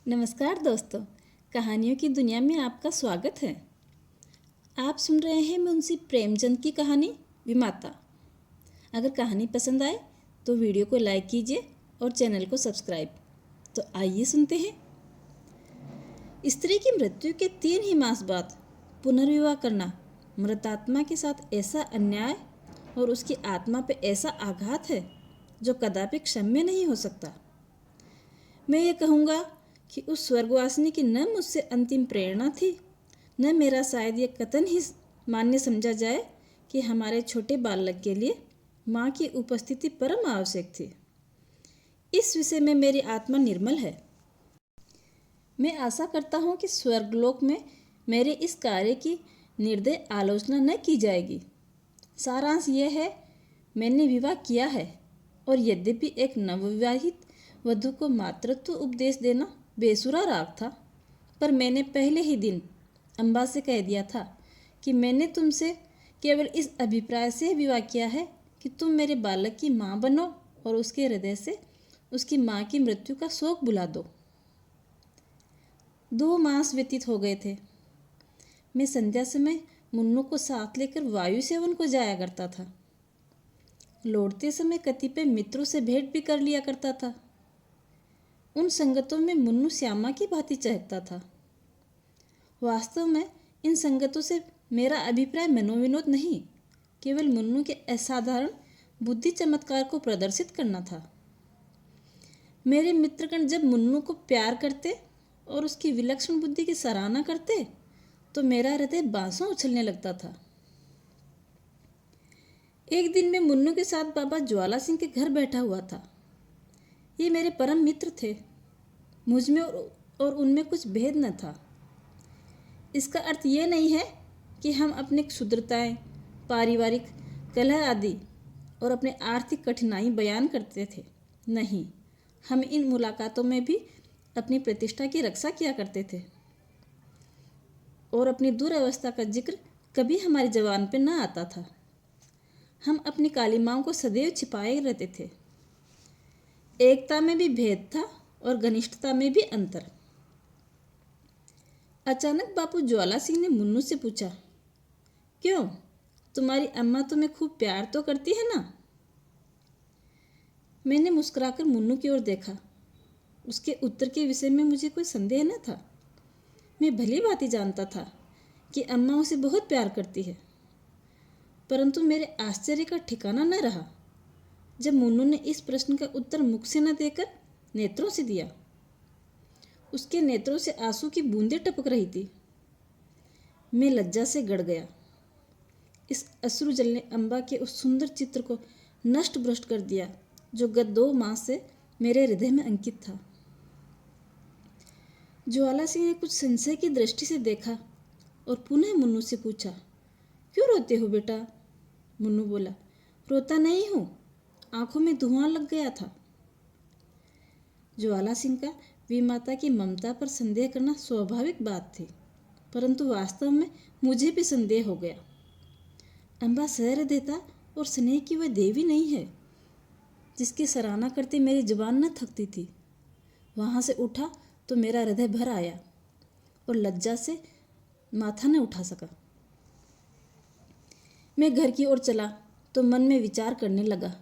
नमस्कार दोस्तों, कहानियों की दुनिया में आपका स्वागत है। आप सुन रहे हैं मुंशी प्रेमचंद की कहानी विमाता। अगर कहानी पसंद आए तो वीडियो को लाइक कीजिए और चैनल को सब्सक्राइब। तो आइए सुनते हैं। स्त्री की मृत्यु के 3 ही मास बाद पुनर्विवाह करना मृतात्मा के साथ ऐसा अन्याय और उसकी आत्मा पे ऐसा आघात है जो कदापि क्षम्य नहीं हो सकता। मैं ये कहूँगा कि उस स्वर्गवासिनी की न मुझसे अंतिम प्रेरणा थी, न मेरा शायद ये कथन ही मान्य समझा जाए कि हमारे छोटे बालक के लिए माँ की उपस्थिति परम आवश्यक थी। इस विषय में मेरी आत्मा निर्मल है। मैं आशा करता हूँ कि स्वर्गलोक में मेरे इस कार्य की निर्दय आलोचना न की जाएगी। सारांश यह है, मैंने विवाह किया है और यद्यपि एक नवविवाहित वधू को मातृत्व उपदेश देना बेसुरा राग था, पर मैंने पहले ही दिन अम्बा से कह दिया था कि मैंने तुमसे केवल इस अभिप्राय से विवाह किया है कि तुम मेरे बालक की माँ बनो और उसके हृदय से उसकी माँ की मृत्यु का शोक बुला दो। 2 मास व्यतीत हो गए थे। मैं संध्या समय मुन्नू को साथ लेकर वायु सेवन को जाया करता था। लौटते समय कतिपय मित्रों से भेंट भी कर लिया करता था। उन संगतों में मुन्नू श्यामा की भांति चहकता था। वास्तव में इन संगतों से मेरा अभिप्राय मनोविनोद नहीं, केवल मुन्नू के असाधारण बुद्धि चमत्कार को प्रदर्शित करना था। मेरे मित्रगण जब मुन्नू को प्यार करते और उसकी विलक्षण बुद्धि की सराहना करते तो मेरा हृदय बांसों उछलने लगता था। एक दिन मैं मुन्नू के साथ बाबा ज्वाला सिंह के घर बैठा हुआ था। ये मेरे परम मित्र थे। मुझ में और उनमें कुछ भेद न था। इसका अर्थ ये नहीं है कि हम अपनी क्षुद्रताएं, पारिवारिक कलह आदि और अपने आर्थिक कठिनाई बयान करते थे। नहीं, हम इन मुलाकातों में भी अपनी प्रतिष्ठा की रक्षा किया करते थे और अपनी दुर्अवस्था का जिक्र कभी हमारी जबान पर न आता था। हम अपनी कालिमाओं को सदैव छिपाए रहते थे। एकता में भी भेद था और घनिष्ठता में भी अंतर। अचानक बापू ज्वाला सिंह ने मुन्नू से पूछा, क्यों, तुम्हारी अम्मा तुम्हें खूब प्यार तो करती है ना? मैंने मुस्कुराकर मुन्नू की ओर देखा। उसके उत्तर के विषय में मुझे कोई संदेह न था। मैं भली भांति जानता था कि अम्मा उसे बहुत प्यार करती है, परंतु मेरे आश्चर्य का ठिकाना न रहा जब मुन्नू ने इस प्रश्न का उत्तर मुख से न देकर नेत्रों से दिया। उसके नेत्रों से आंसू की बूंदें टपक रही थी। मैं लज्जा से गड़ गया। इस अश्रु जल ने अम्बा के उस सुंदर चित्र को नष्ट भ्रष्ट कर दिया जो गत 2 मास से मेरे हृदय में अंकित था। ज्वाला सिंह ने कुछ संशय की दृष्टि से देखा और पुनः मुन्नू से पूछा, क्यों रोते हो बेटा? मुन्नू बोला, रोता नहीं हूँ, आंखों में धुआं लग गया था। ज्वाला सिंह का विमाता की ममता पर संदेह करना स्वाभाविक बात थी, परंतु वास्तव में मुझे भी संदेह हो गया। अम्बा सहृदयता और स्नेह की वह देवी नहीं है जिसकी सराहना करते मेरी जुबान न थकती थी। वहाँ से उठा तो मेरा हृदय भर आया और लज्जा से माथा न उठा सका। मैं घर की ओर चला तो मन में विचार करने लगा,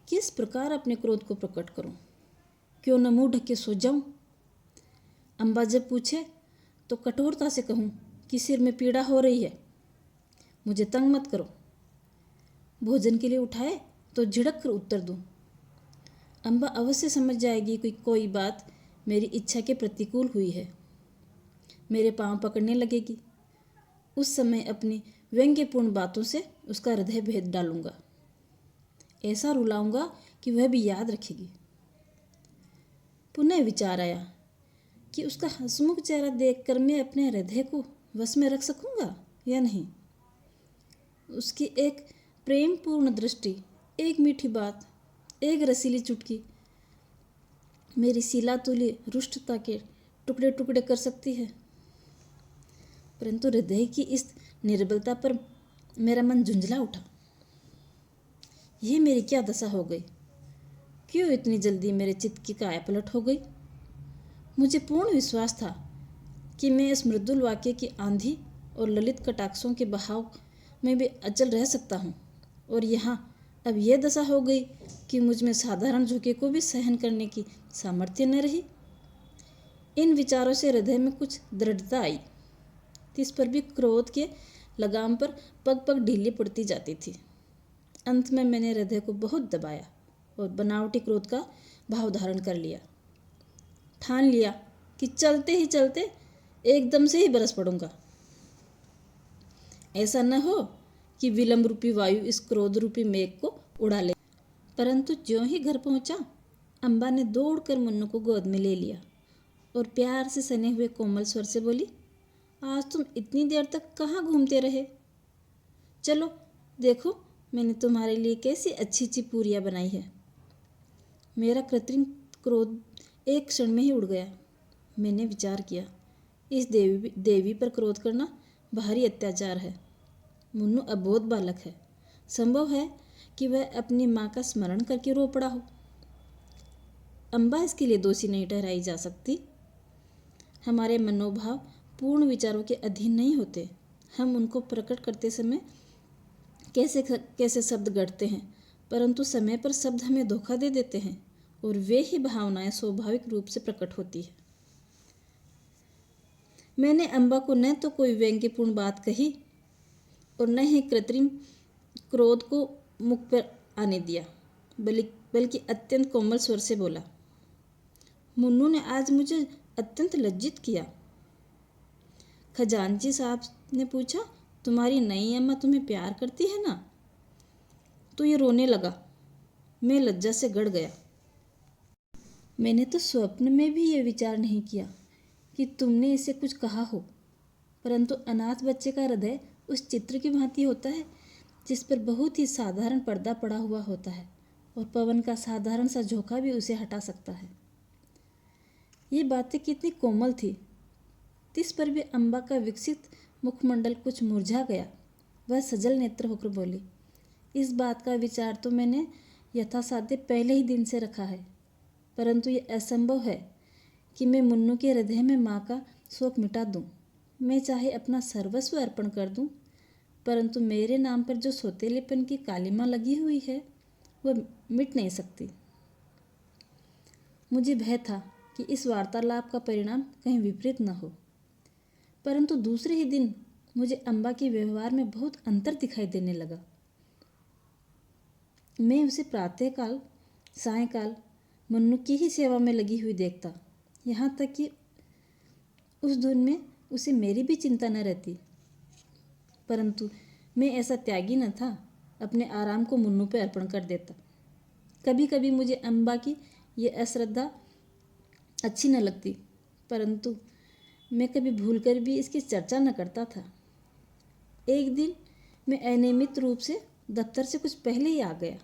किस प्रकार अपने क्रोध को प्रकट करूं? क्यों न मुंह ढक के सो जाऊं? अम्बा जब पूछे तो कठोरता से कहूं कि सिर में पीड़ा हो रही है, मुझे तंग मत करो। भोजन के लिए उठाए तो झिड़क कर उत्तर दूं। अम्बा अवश्य समझ जाएगी कि कोई बात मेरी इच्छा के प्रतिकूल हुई है। मेरे पांव पकड़ने लगेगी। उस समय अपनी व्यंग्यपूर्ण बातों से उसका हृदय भेद डालूंगा। ऐसा रुलाऊंगा कि वह भी याद रखेगी। पुनः विचार आया कि उसका हंसमुख चेहरा देखकर मैं अपने हृदय को वश में रख सकूंगा या नहीं। उसकी एक प्रेमपूर्ण दृष्टि, एक मीठी बात, एक रसीली चुटकी मेरी शिलातुल्य रुष्टता के टुकड़े टुकड़े कर सकती है। परंतु हृदय की इस निर्बलता पर मेरा मन झुंझला उठा। यह मेरी क्या दशा हो गई? क्यों इतनी जल्दी मेरे चित्त की काया पलट हो गई? मुझे पूर्ण विश्वास था कि मैं इस मृदुल वाक्य की आंधी और ललित कटाक्षों के बहाव में भी अचल रह सकता हूँ, और यहाँ अब यह दशा हो गई कि मुझ में साधारण झोंके को भी सहन करने की सामर्थ्य न रही। इन विचारों से हृदय में कुछ दृढ़ता आई। इस पर भी क्रोध के लगाम पर पग पग ढीली पड़ती जाती थी। अंत में मैंने हृदय को बहुत दबाया और बनावटी क्रोध का भाव धारण कर लिया। ठान लिया कि चलते ही चलते एकदम से ही बरस पड़ूंगा। ऐसा न हो कि विलंब रूपी वायु इस क्रोध रूपी मेघ को उड़ा ले। परंतु ज्यों ही घर पहुंचा, अम्बा ने दौड़कर मुन्नू को गोद में ले लिया और प्यार से सने हुए कोमल स्वर से बोली, आज तुम इतनी देर तक कहाँ घूमते रहे? चलो देखो, मैंने तुम्हारे लिए कैसी अच्छी अच्छी पूरियाँ बनाई है। मेरा कृत्रिम क्रोध एक क्षण में ही उड़ गया। मैंने विचार किया, इस देवी पर क्रोध करना भारी अत्याचार है। मुन्नू अबोध बालक है, संभव है कि वह अपनी माँ का स्मरण करके रो पड़ा हो। अम्बा इसके लिए दोषी नहीं ठहराई जा सकती। हमारे मनोभाव पूर्ण विचारों के अधीन नहीं होते। हम उनको प्रकट करते समय कैसे कैसे शब्द गढ़ते हैं, परंतु समय पर शब्द हमें धोखा दे देते हैं और वे ही भावनाएं स्वाभाविक रूप से प्रकट होती है। मैंने अम्बा को न तो कोई व्यंग्यपूर्ण बात कही और न ही कृत्रिम क्रोध को मुख पर आने दिया, बल्कि अत्यंत कोमल स्वर से बोला, मुन्नू ने आज मुझे अत्यंत लज्जित किया। खजांची साहब ने पूछा, तुम्हारी नई अम्मा तुम्हें प्यार करती है ना? तो ये रोने लगा। मैं लज्जा से गड़ गया। मैंने तो स्वप्न में भी ये विचार नहीं किया कि तुमने इसे कुछ कहा हो, परंतु अनाथ बच्चे का हृदय उस चित्र की भांति होता है जिस पर बहुत ही साधारण पर्दा पड़ा हुआ होता है और पवन का साधारण सा झोंका भी उसे हटा सकता है। ये बातें कितनी कोमल थी। इस पर भी अम्बा का विकसित मुखमंडल कुछ मुरझा गया। वह सजल नेत्र होकर बोली, इस बात का विचार तो मैंने यथासाध्य पहले ही दिन से रखा है, परंतु ये असंभव है कि मैं मुन्नू के हृदय में माँ का शोक मिटा दूँ। मैं चाहे अपना सर्वस्व अर्पण कर दूँ, परंतु मेरे नाम पर जो सौतेलेपन की कालिमा लगी हुई है वह मिट नहीं सकती। मुझे भय था कि इस वार्तालाप का परिणाम कहीं विपरीत न हो, परंतु दूसरे ही दिन मुझे अम्बा के व्यवहार में बहुत अंतर दिखाई देने लगा। मैं उसे प्रातःकाल सायंकाल मुन्नू की ही सेवा में लगी हुई देखता, यहाँ तक कि उस धुन में उसे मेरी भी चिंता न रहती। परंतु मैं ऐसा त्यागी न था, अपने आराम को मुन्नू पर अर्पण कर देता। कभी कभी मुझे अम्बा की ये अश्रद्धा अच्छी न लगती, परंतु मैं कभी भूलकर भी इसकी चर्चा न करता था। एक दिन मैं अनियमित रूप से दफ्तर से कुछ पहले ही आ गया।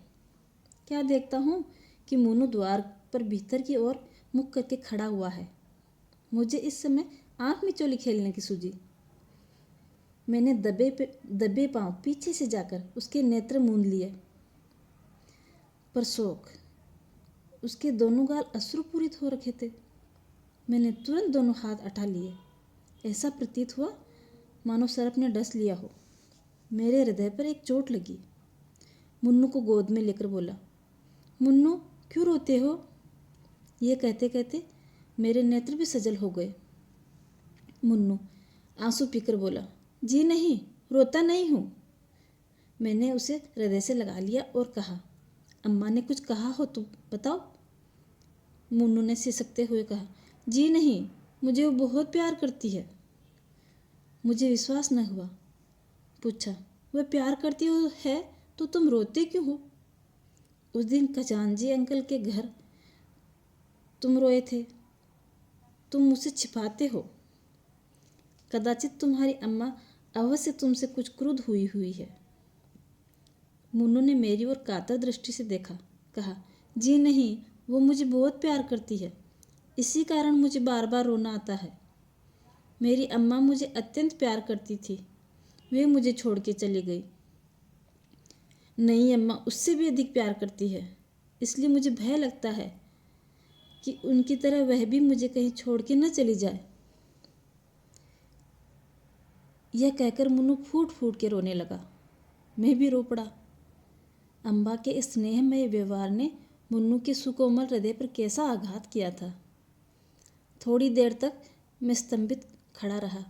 क्या देखता हूँ कि मुन्नू द्वार पर भीतर की ओर मुख करके खड़ा हुआ है। मुझे इस समय आँख मिचौली खेलने की सूझी। मैंने दबे पांव पीछे से जाकर उसके नेत्र मूंद लिए, पर शोक, उसके दोनों गाल अश्रुपूरित हो रखे थे। मैंने तुरंत दोनों हाथ उठा लिए। ऐसा प्रतीत हुआ मानो सर्प ने डस लिया हो। मेरे हृदय पर एक चोट लगी। मुन्नू को गोद में लेकर बोला, मुन्नू क्यों रोते हो? ये कहते कहते मेरे नेत्र भी सजल हो गए। मुन्नू आंसू पीकर बोला, जी नहीं, रोता नहीं हूँ। मैंने उसे हृदय से लगा लिया और कहा, अम्मा ने कुछ कहा हो तो बताओ। मुन्नू ने सिसकते हुए कहा, जी नहीं, मुझे वो बहुत प्यार करती है। मुझे विश्वास न हुआ। पूछा, वह प्यार करती हो है तो तुम रोते क्यों हो? उस दिन खजांजी अंकल के घर तुम रोए थे, तुम मुझसे छिपाते हो। कदाचित तुम्हारी अम्मा अवश्य तुमसे कुछ क्रुद्ध हुई है। मुन्नू ने मेरी ओर कातर दृष्टि से देखा, कहा, जी नहीं, वो मुझे बहुत प्यार करती है, इसी कारण मुझे बार बार रोना आता है। मेरी अम्मा मुझे अत्यंत प्यार करती थी, वे मुझे छोड़ के चली गई। नई अम्मा उससे भी अधिक प्यार करती है, इसलिए मुझे भय लगता है कि उनकी तरह वह भी मुझे कहीं छोड़ के न चली जाए। यह कहकर मुन्नू फूट फूट के रोने लगा। मैं भी रो पड़ा। अम्बा के इस स्नेहमय व्यवहार ने मुन्नू के सुकोमल हृदय पर कैसा आघात किया था। थोड़ी देर तक मैं स्तंभित खड़ा रहा।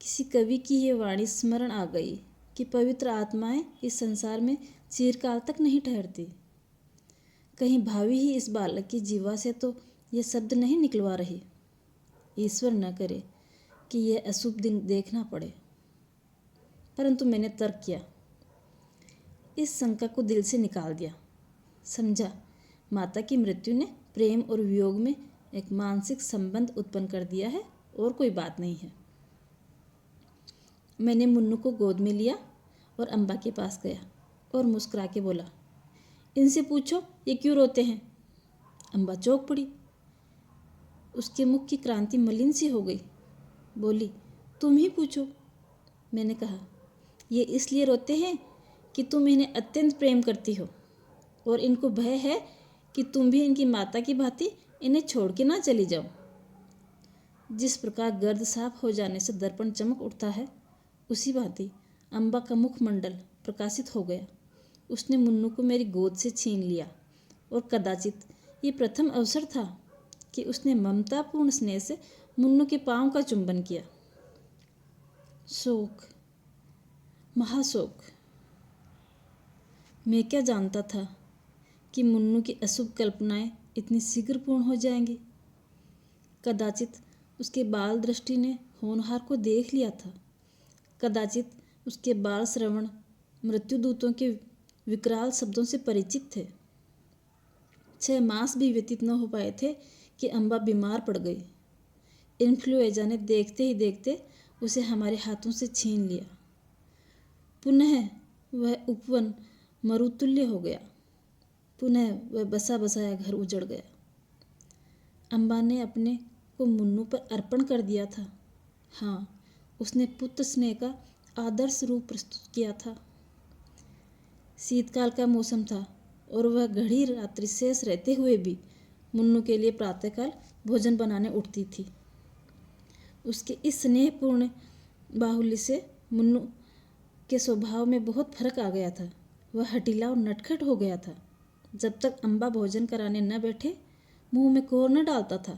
किसी कवि की ये वाणी स्मरण आ गई कि पवित्र आत्माएं इस संसार में चिरकाल तक नहीं ठहरती। कहीं भावी ही इस बालक की जीवा से तो ये शब्द नहीं निकलवा रही। ईश्वर न करे कि यह अशुभ दिन देखना पड़े। परंतु मैंने तर्क किया, इस शंका को दिल से निकाल दिया। समझा, माता की मृत्यु ने प्रेम और वियोग में एक मानसिक संबंध उत्पन्न कर दिया है और कोई बात नहीं है। मैंने मुन्नू को गोद में लिया और अम्बा के पास गया और मुस्कुरा के बोला, इनसे पूछो ये क्यों रोते हैं। अम्बा चौंक पड़ी। उसके मुख की क्रांति मलिन सी हो गई। बोली, तुम ही पूछो। मैंने कहा, ये इसलिए रोते हैं कि तुम इन्हें अत्यंत प्रेम करती हो और इनको भय है कि तुम भी इनकी माता की भांति इन्हें छोड़ के ना चली जाओ। जिस प्रकार गर्द साफ हो जाने से दर्पण चमक उठता है, उसी भांति अम्बा का मुखमंडल प्रकाशित हो गया। उसने मुन्नू को मेरी गोद से छीन लिया और कदाचित ये प्रथम अवसर था कि उसने ममतापूर्ण स्नेह से मुन्नू के पांव का चुंबन किया। शोक, महाशोक। मैं क्या जानता था कि मुन्नू की अशुभ कल्पनाएं इतनी शीघ्र पूर्ण हो जाएंगी। कदाचित उसके बाल दृष्टि ने होनहार को देख लिया था। कदाचित उसके बाल श्रवण मृत्युदूतों के विकराल शब्दों से परिचित थे। 6 मास भी व्यतीत न हो पाए थे कि अम्बा बीमार पड़ गई। इन्फ्लुएंजा ने देखते ही देखते उसे हमारे हाथों से छीन लिया। पुनः वह उपवन मरुतुल्य हो गया। पुनः वह बसा बसाया घर उजड़ गया। अम्बा ने अपने को मुन्नू पर अर्पण कर दिया था। हाँ, उसने पुत्र स्नेह का आदर्श रूप प्रस्तुत किया था। शीतकाल का मौसम था और वह घड़ी रात्रि शेष रहते हुए भी मुन्नू के लिए प्रातःकाल भोजन बनाने उठती थी। उसके इस स्नेहपूर्ण बाहुल्य से मुन्नू के स्वभाव में बहुत फर्क आ गया था। वह हठीला और नटखट हो गया था। जब तक अम्बा भोजन कराने न बैठे, मुंह में कोर न डालता था।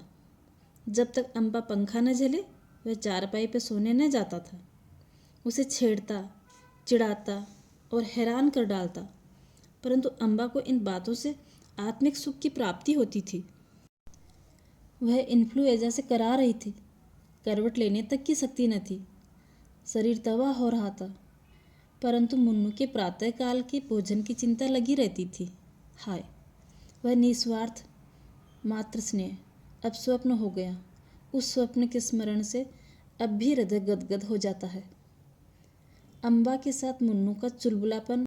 जब तक अम्बा पंखा न झले, वह चारपाई पर सोने न जाता था। उसे छेड़ता, चिढ़ाता और हैरान कर डालता, परंतु अम्बा को इन बातों से आत्मिक सुख की प्राप्ति होती थी। वह इन्फ्लुएंजा से करा रही थी। करवट लेने तक की शक्ति न थी। शरीर तवा हो रहा था, परंतु मुन्नू के प्रातःकाल के भोजन की चिंता लगी रहती थी। हाय, वह निस्वार्थ मातृ स्नेह अब स्वप्न हो गया। उस स्वप्न के स्मरण से अब भी हृदय गदगद हो जाता है। अम्बा के साथ मुन्नू का चुलबुलापन